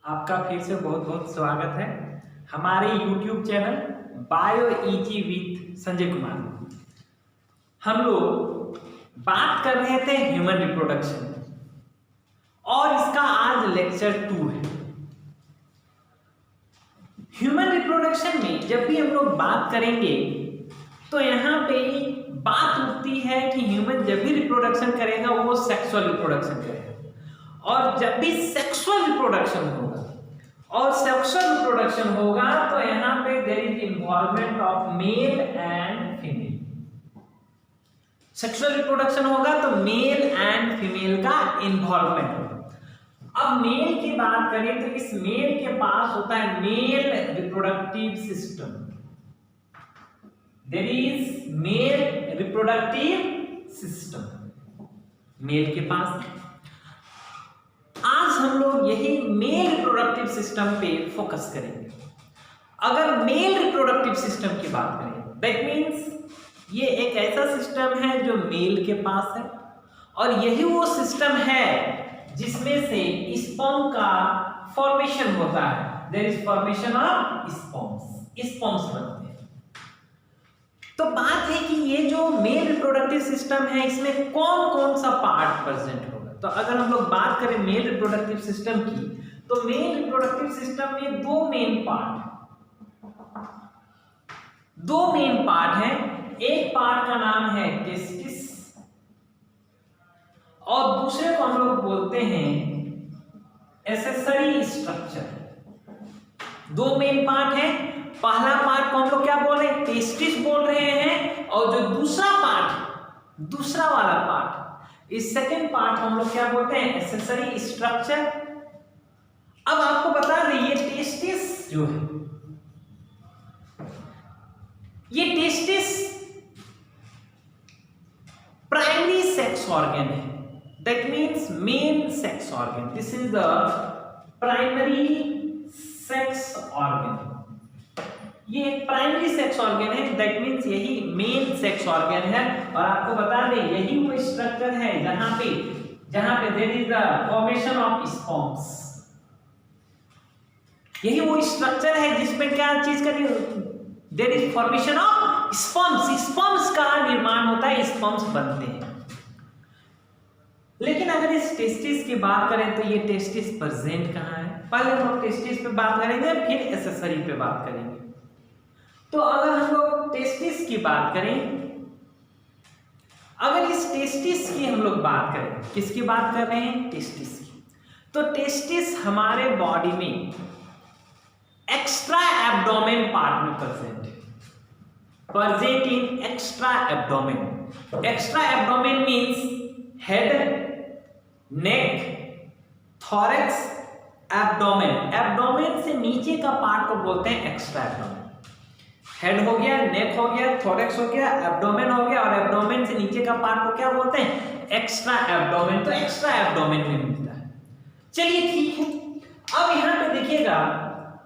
आपका फिर से बहुत बहुत स्वागत है हमारे YouTube channel bio easy with Sanjay Kumar. हम लोग बात कर रहे थे ह्यूमन रिप्रोडक्शन और इसका आज लेक्चर 2 है। ह्यूमन रिप्रोडक्शन में जब भी हम लोग बात करेंगे तो यहाँ पे बात उठती है कि ह्यूमन जब भी रिप्रोडक्शन करेगा वो सेक्सुअल रिप्रोडक्शन करेगा, और जब भी सेक्सुअल रिप्रोडक्शन होगा तो यहाँ पे there is involvement of male and female. Sexual reproduction होगा तो मेल एंड फीमेल का इन्वॉल्वमेंट होगा। अब मेल की बात करें तो इस मेल के पास होता है male reproductive system. There is male reproductive system male के पास। आज हम लोग यही मेल रिप्रोडक्टिव सिस्टम पे फोकस करेंगे। अगर मेल रिप्रोडक्टिव सिस्टम की बात करें दैट मीन्स ये एक ऐसा सिस्टम है जो मेल के पास है, और यही वो सिस्टम है जिसमें से स्पर्म का फॉर्मेशन होता है। There is formation of sperms बनते हैं। तो बात है कि ये जो मेल रिप्रोडक्टिव सिस्टम है इसमें कौन कौन सा पार्ट प्रेजेंट होगा। तो अगर हम लोग बात करें मेल रिप्रोडक्टिव सिस्टम की, तो मेल रिप्रोडक्टिव सिस्टम में दो मेन पार्ट हैं। एक पार्ट का नाम है टेस्टिस और दूसरे को हम लोग बोलते हैं एक्सेसरी स्ट्रक्चर। दो मेन पार्ट है। पहला पार्ट को हम लोग क्या बोल रहे हैं, टेस्टिस बोल रहे हैं, और जो दूसरा वाला पार्ट, इस सेकेंड पार्ट हम लोग क्या बोलते हैं, एक्सेसरी स्ट्रक्चर। अब आपको बता दें ये टेस्टिस जो है, ये टेस्टिस प्राइमरी सेक्स ऑर्गन है। That means main sex organ. This is the primary sex organ. ये एक प्राइमरी सेक्स ऑर्गन है। दैट मीन्स यही मेन सेक्स ऑर्गन है। और आपको बता दें यही वो स्ट्रक्चर है जहां पे there is the formation of sperms. यही वो स्ट्रक्चर है जिसमें क्या चीज का there is formation of sperms का निर्माण होता है, स्पर्म्स बनते हैं। लेकिन अगर इस टेस्टिस की बात करें तो ये टेस्टिस प्रेजेंट कहाँ है। पहले हम लोग टेस्टिस पे बात करेंगे, फिर एक्सेसरी पे बात करेंगे। तो अगर हम लोग टेस्टिस की बात करें, अगर इस टेस्टिस की हम लोग बात करें, किसकी बात कर रहे हैं, टेस्टिस की। तो टेस्टिस हमारे बॉडी में एक्स्ट्रा एब्डोमेन पार्ट में present in extra abdomen. Extra abdomen means head, neck, thorax, abdomen. Abdomen से नीचे का पार्ट को बोलते हैं एक्स्ट्रा एब्डोमेन। हेड हो गया, नेक हो गया, थॉरेक्स हो गया, एब्डोमेन हो गया, और एब्डोमेन से नीचे का पार्ट को क्या बोलते हैं, एक्स्ट्रा एब्डोमेन। तो एक्स्ट्रा एब्डोमेन में मिलता है। चलिए ठीक है। अब यहां पे देखिएगा,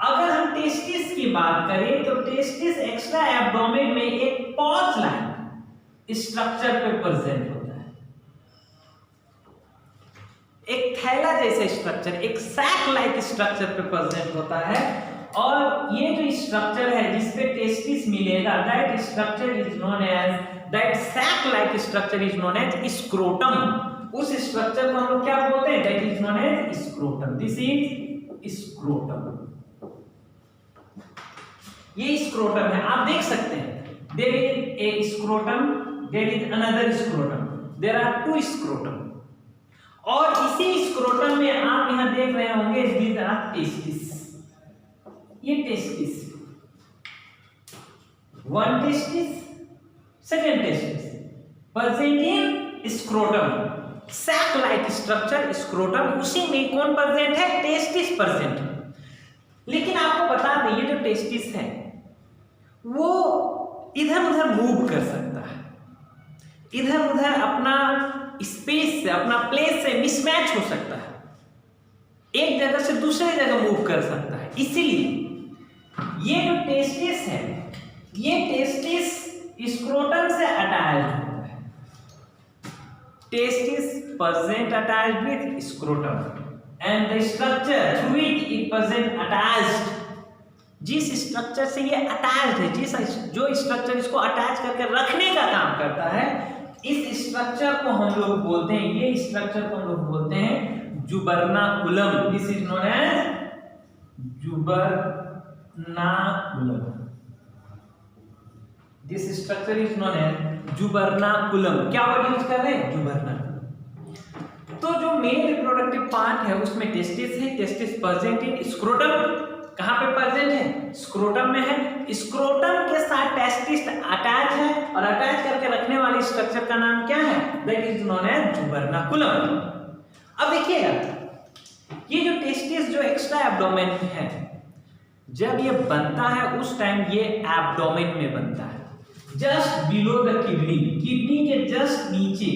अगर हम टेस्टिस की बात करें तो टेस्टिस एक्स्ट्रा एब्डोमेन में एक पॉच लाइन स्ट्रक्चर पे प्रेजेंट होता है। एक थैला जैसा स्ट्रक्चर, एक सैक लाइक स्ट्रक्चर पे प्रेजेंट होता है। और ये जो स्ट्रक्चर है जिसपे टेस्टिस मिलेगा, that structure is known as, that sac like structure is known as scrotum. उस स्ट्रक्चर को हम लोग क्या बोलते हैं, that is known as scrotum. This is scrotum. ये स्क्रोटम है, आप देख सकते हैं। There is a scrotum, there is another scrotum, there are two scrotum. और इसी स्क्रोटम में आप यहां देख रहे होंगे दीज आर टेस्टिस। ये testis, one testis, second testis present in scrotum. Sac like structure scrotum, उसी में कौन प्रेजेंट है, टेस्टिस प्रेजेंट है। लेकिन आपको बता दें ये जो टेस्टिस है वो इधर उधर मूव कर सकता है, इधर उधर अपना स्पेस से, अपना प्लेस से मिसमैच हो सकता है, एक जगह से दूसरे जगह मूव कर सकता है। इसीलिए ये जो टेस्टिस है, ये टेस्टिस स्क्रोटम से अटैच होता है। Testis present attached with scrotum and the structure through which it present attached, जिस स्ट्रक्चर से ये अटैच्ड है, जो स्ट्रक्चर इसको अटैच करके रखने का काम करता है, इस स्ट्रक्चर को हम लोग बोलते हैं, ये स्ट्रक्चर को हम लोग बोलते हैं gubernaculum. This is known as gubernaculum. This structure is known as gubernaculum. क्या वर्ड यूज कर रहे हैं? जुबर्नाकुलम। तो जो मेल रिप्रोडक्टिव पार्ट है उसमें टेस्टिस है, टेस्टिस प्रेजेंट इन स्क्रोटम। कहां पे प्रेजेंट है? स्क्रोटम में है। स्क्रोटम के साथ टेस्टिस अटैच है और अटैच करके रखने वाली स्ट्रक्चर का नाम क्या है? That is known as gubernaculum. अब देखिएगा, ये जो टेस्टिस जो एक्स्ट्रा एब्डोमेन में है, जब ये बनता है उस टाइम ये एब्डोमेन में बनता है, just below the kidney, kidney के जस्ट नीचे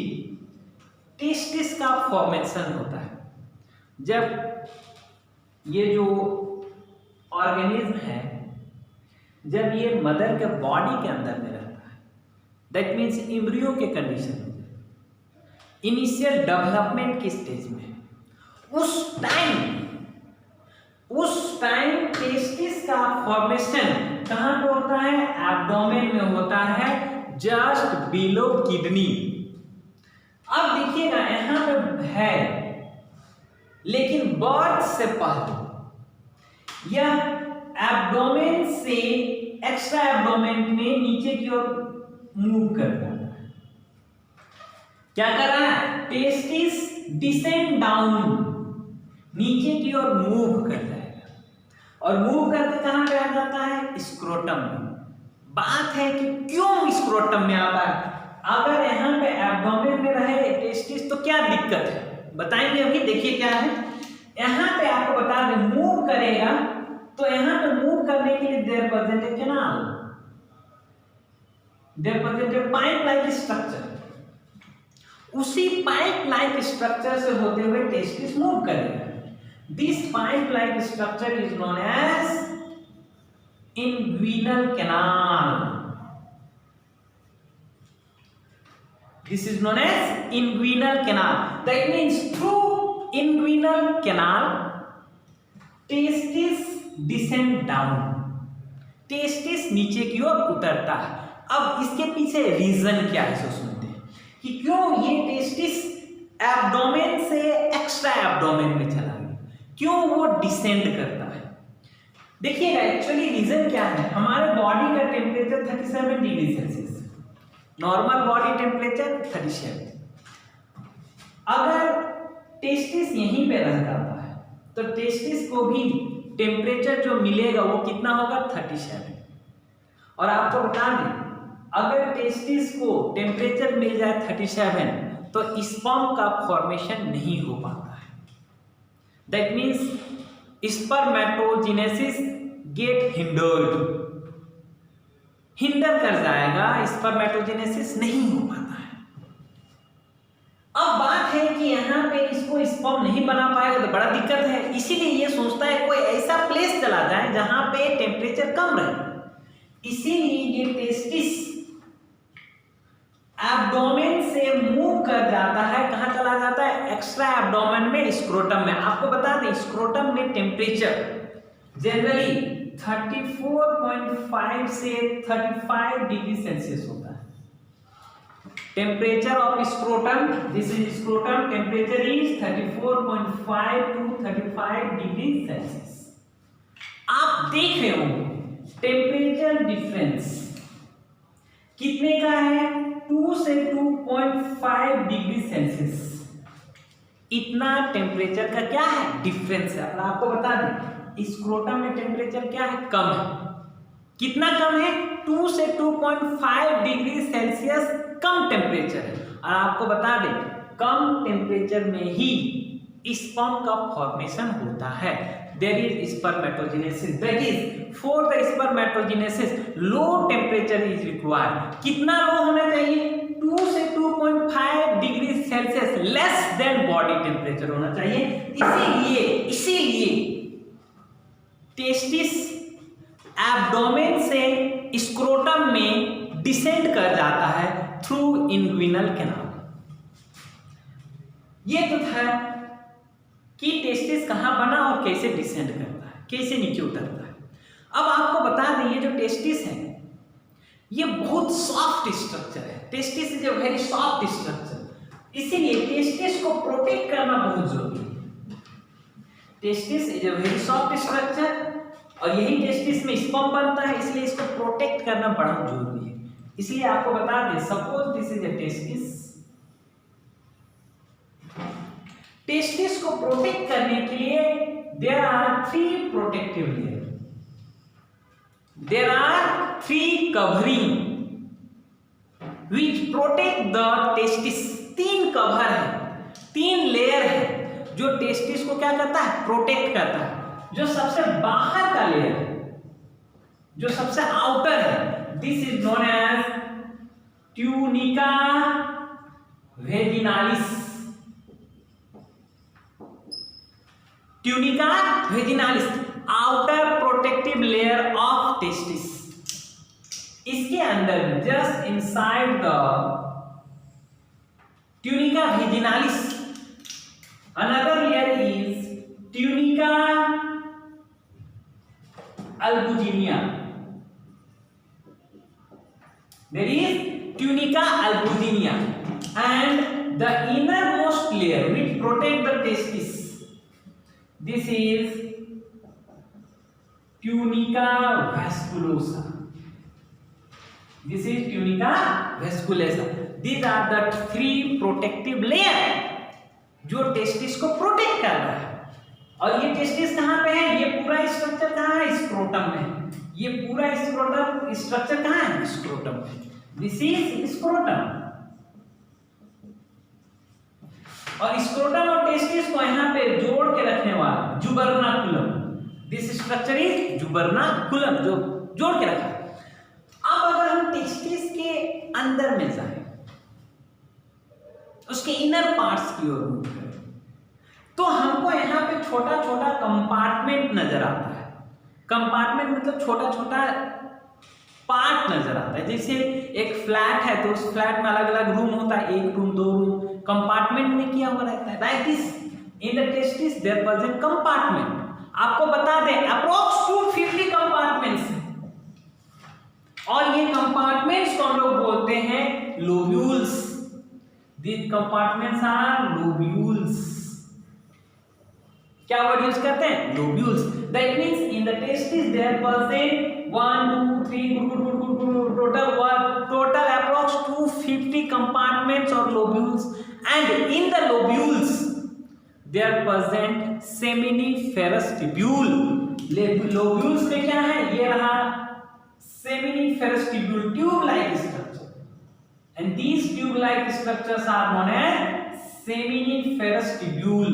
टेस्टिस का फॉर्मेशन होता है। जब ये जो ऑर्गेनिज्म है, जब ये मदर के बॉडी के अंदर में रहता है, दैट मीन्स एम्ब्रियो के कंडीशन में, इनिशियल डेवलपमेंट की स्टेज में, उस टाइम टेस्टिस का फॉर्मेशन कहां पे होता है? एब्डोमेन में होता है, जस्ट बिलो किडनी। अब देखिएगा यहां पे है, लेकिन बर्थ से पहले यह एब्डोमेन से एक्स्ट्रा एब्डोमेन में नीचे की ओर मूव कर रहा है। क्या कर रहा है? टेस्टिस डिसेंड डाउन, नीचे की ओर मूव कर जाएगा और मूव करके कहां पे आ जाता है? स्क्रोटम में। बात है कि क्यों स्क्रोटम में आता है? अगर यहाँ पे एब्डोमेन में रहे टेस्टिस तो क्या दिक्कत है बताएंगे अभी। देखिए क्या है, यहाँ पे आपको बता दें, मूव करेगा तो यहाँ पे मूव करने के लिए there present a canal, there present a pipe like structure. उसी पाइप लाइक स्ट्रक्चर से होते हुए टेस्टिस मूव करेगा। This pipe like structure is known as inguinal canal. This is known as inguinal canal. That means through inguinal canal, testis descend down. Testis नीचे की ओर उतरता है। अब इसके पीछे रीजन क्या है सो सुनते हैं कि क्यों ये टेस्टिस एब्डोमेन से एक्स्ट्रा एब्डोमेन में चला गया, क्यों वो डिसेंड करता है। देखिएगा एक्चुअली रीजन क्या है, हमारे बॉडी का temperature 37 degree Celsius, normal body temperature 37। अगर टेस्टिस यहीं पे रह जाता है तो टेस्टिस को भी टेम्परेचर जो मिलेगा वो कितना होगा? 37। और आपको बता दें, अगर टेस्टिस को टेम्परेचर मिल जाए 37 तो स्पर्म का फॉर्मेशन नहीं हो पाता है। That means spermatogenesis get hinder कर जाएगा, स्पर्मेटोजेनेसिस नहीं हो पाता है। अब बात है कि यहाँ पे इसको स्पर्म नहीं बना पाएगा तो बड़ा दिक्कत है, इसीलिए ये सोचता है कोई ऐसा प्लेस चला जाए जहां पे टेम्परेचर कम रहे। इसीलिए ये टेस्टिस एब्डोमेन से मूव कर जाता है, कहां चला जाता है? एक्स्ट्रा एब्डोमेन में, स्क्रोटम में। आपको बता दें स्क्रोटम में टेम्परेचर जनरली 34.5 से 35 डिग्री सेल्सियस होता है। Temperature of scrotum, this is scrotum, temperature is 34.5 to 35 degree Celsius. आप देख रहे हो टेम्परेचर डिफरेंस कितने का है? 2 से 2.5 डिग्री सेल्सियस। इतना टेम्परेचर का क्या है? डिफरेंस है। और आपको बता दें स्क्रोटम में टेम्परेचर क्या है? कम है। कितना कम है? 2 से 2.5 डिग्री सेल्सियस कम टेम्परेचर है। और आपको बता दें कम टेम्परेचर में ही स्पर्म का फॉर्मेशन होता है। There is spermatogenesis. That is, for the spermatogenesis, low temperature is required. कितना लो होना चाहिए? 2 से 2.5 degree Celsius less than body temperature होना चाहिए। इसीलिए टेस्टिस एब्डोमेन से स्क्रोटम में डिसेंड कर जाता है थ्रू इंग्विनल कैनाल। ये तो था कि टेस्टिस कहां बना और कैसे डिसेंड करता है। होता है, कैसे नीचे उतरता है। अब आपको बता दें ये जो टेस्टिस है ये बहुत सॉफ्ट स्ट्रक्चर है। Testis is a very soft structure, इसीलिए टेस्टिस को प्रोटेक्ट करना बहुत जरूरी है। Testis is a very soft structure और यही टेस्टिस में स्पर्म बनता है, इसलिए इसको प्रोटेक्ट करना बड़ा जरूरी है। इसलिए आपको बता दें, suppose this is a testis. Testis को प्रोटेक्ट करने के लिए there are 3 protective layer, there are 3 covering which protect the testis। 3 cover है, 3 लेयर है जो टेस्टिस को क्या करता है, प्रोटेक्ट करता है। जो सबसे बाहर का लेयर है, जो सबसे आउटर है, this is known as tunica vaginalis. Tunica vaginalis, outer protective layer of testis. इसके अंदर में just inside the tunica vaginalis another layer is tunica albuginea। there is tunica albuginea and the innermost layer which protect the testis, this is tunica vasculosa। this is tunica vasculosa। these are the 3 protective layer जो testis को protect कर रहा है। और ये testis कहाँ पे है, ये पूरा स्ट्रक्चर कहाँ है, स्क्रोटम में। ये पूरा स्क्रोटम स्ट्रक्चर कहाँ है, स्क्रोटम में। This is scrotum. और स्क्रोटम और टेस्टिस को यहाँ पे जोड़ के रखने वाला जुबर्नाकुलम, दिस स्ट्रक्चर इज जुबर्नाकुलम, जो जोड़ के रखा है। अब अगर हम टेस्टिस के अंदर में जाए, उसके इनर पार्ट्स की ओर मूव करें, तो हमको यहाँ पे छोटा छोटा कंपार्टमेंट नजर आता है। कंपार्टमेंट मतलब छोटा छोटा पार्ट नजर आता है। जैसे एक फ्लैट है तो उस फ्लैट में अलग अलग रूम होता है, 1 रूम 2 रूम, कंपार्टमेंट में किया हुआ रहता है। Like this in the testis there present compartment. आपको बता दें अप्रोक्स 250 कंपार्टमेंट्स हैं और ये कंपार्टमेंट्स को हम लोग बोलते हैं lobules. These compartments are lobules. क्या वर्ड यूज करते हैं, lobules. That means in the testis there present 1 2 3 total approx 250 compartments और lobules and in the lobules there present seminiferous tubule. Lobules में क्या है, ये रहा seminiferous tubule, tube like structure and these tube like structures are known as seminiferous tubule.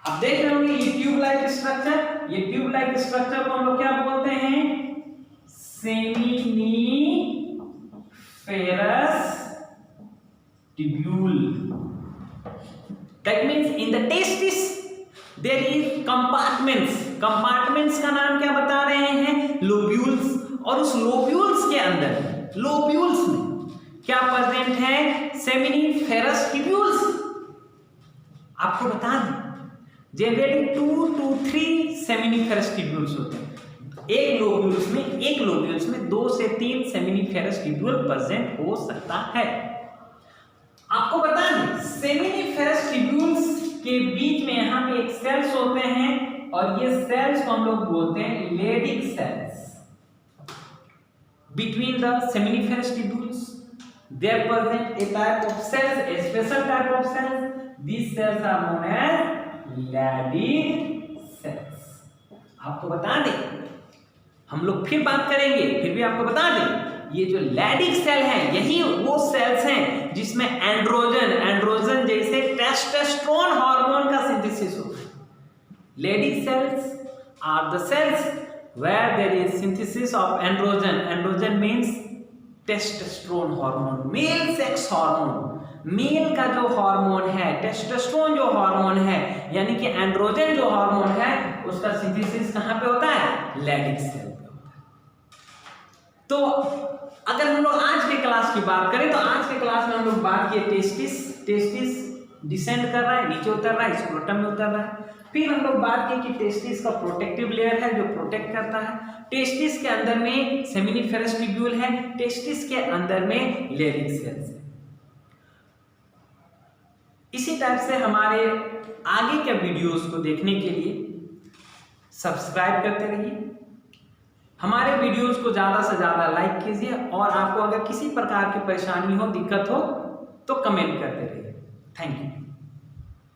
आप देख रहे होंगे ये ट्यूब लाइक स्ट्रक्चर, ये ट्यूब लाइक स्ट्रक्चर को हम लोग क्या बोलते हैं, seminiferous tubule. That means in the testis there is compartments. Compartments का नाम क्या बता रहे हैं, लोब्यूल्स। और उस लोब्यूल्स के अंदर, लोब्यूल्स में क्या प्रेजेंट है, सेमिनिफेरस ट्यूब्यूल्स। आपको बता दें जनरली 2 to 3 सेमिनिफेरस ट्यूब्यूल्स होते हैं। एक लोब्यूल्स में 2 से 3 सेमिनिफेरस ट्यूब्यूल प्रेजेंट हो सकता है। आपको बता दें सेमिनिफेरस ट्यूब्यूल्स के बीच में यहाँ पे एक सेल्स होते हैं और ये सेल्स को हम लोग बोलते हैं Leydig cells. Between the seminiferous tubules there present a type of cells, a special type of cells. These cells are known as Leydig cells। आपको बता दें, हम लोग फिर बात करेंगे, फिर भी आपको बता दें ये जो Leydig सेल है यही वो सेल्स हैं जिसमें एंड्रोजन जैसे टेस्टोस्टेरोन हार्मोन का सिंथेसिस होता है। Leydig cells are the cells where there is synthesis of androgen। Androgen means testosterone hormone, male sex hormone. Male का जो हार्मोन है, टेस्टोस्टेरोन जो हार्मोन है, यानी कि एंड्रोजन जो हार्मोन है, उसका सिंथेसिस कहां पे होता है, Leydig सेल पे होता है। तो अगर हम लोग आज के क्लास की बात करें तो आज के क्लास में हम लोग बात किए टेस्टिस डिसेंड कर रहा है, नीचे उतर रहा है, स्क्रोटम में उतर रहा है। फिर हम लोग बात की कि टेस्टिस का प्रोटेक्टिव लेयर है जो प्रोटेक्ट करता है। टेस्टिस के अंदर में सेमिनिफेरस ट्यूब्यूल है, टेस्टिस के अंदर में लेयरिंग सेल्स है। इसी टाइप से हमारे आगे के वीडियोस को देखने के लिए सब्सक्राइब करते रहिए, हमारे वीडियोस को ज़्यादा से ज़्यादा लाइक कीजिए, और आपको अगर किसी प्रकार की परेशानी हो, दिक्कत हो तो कमेंट करते रहिए। Thank you.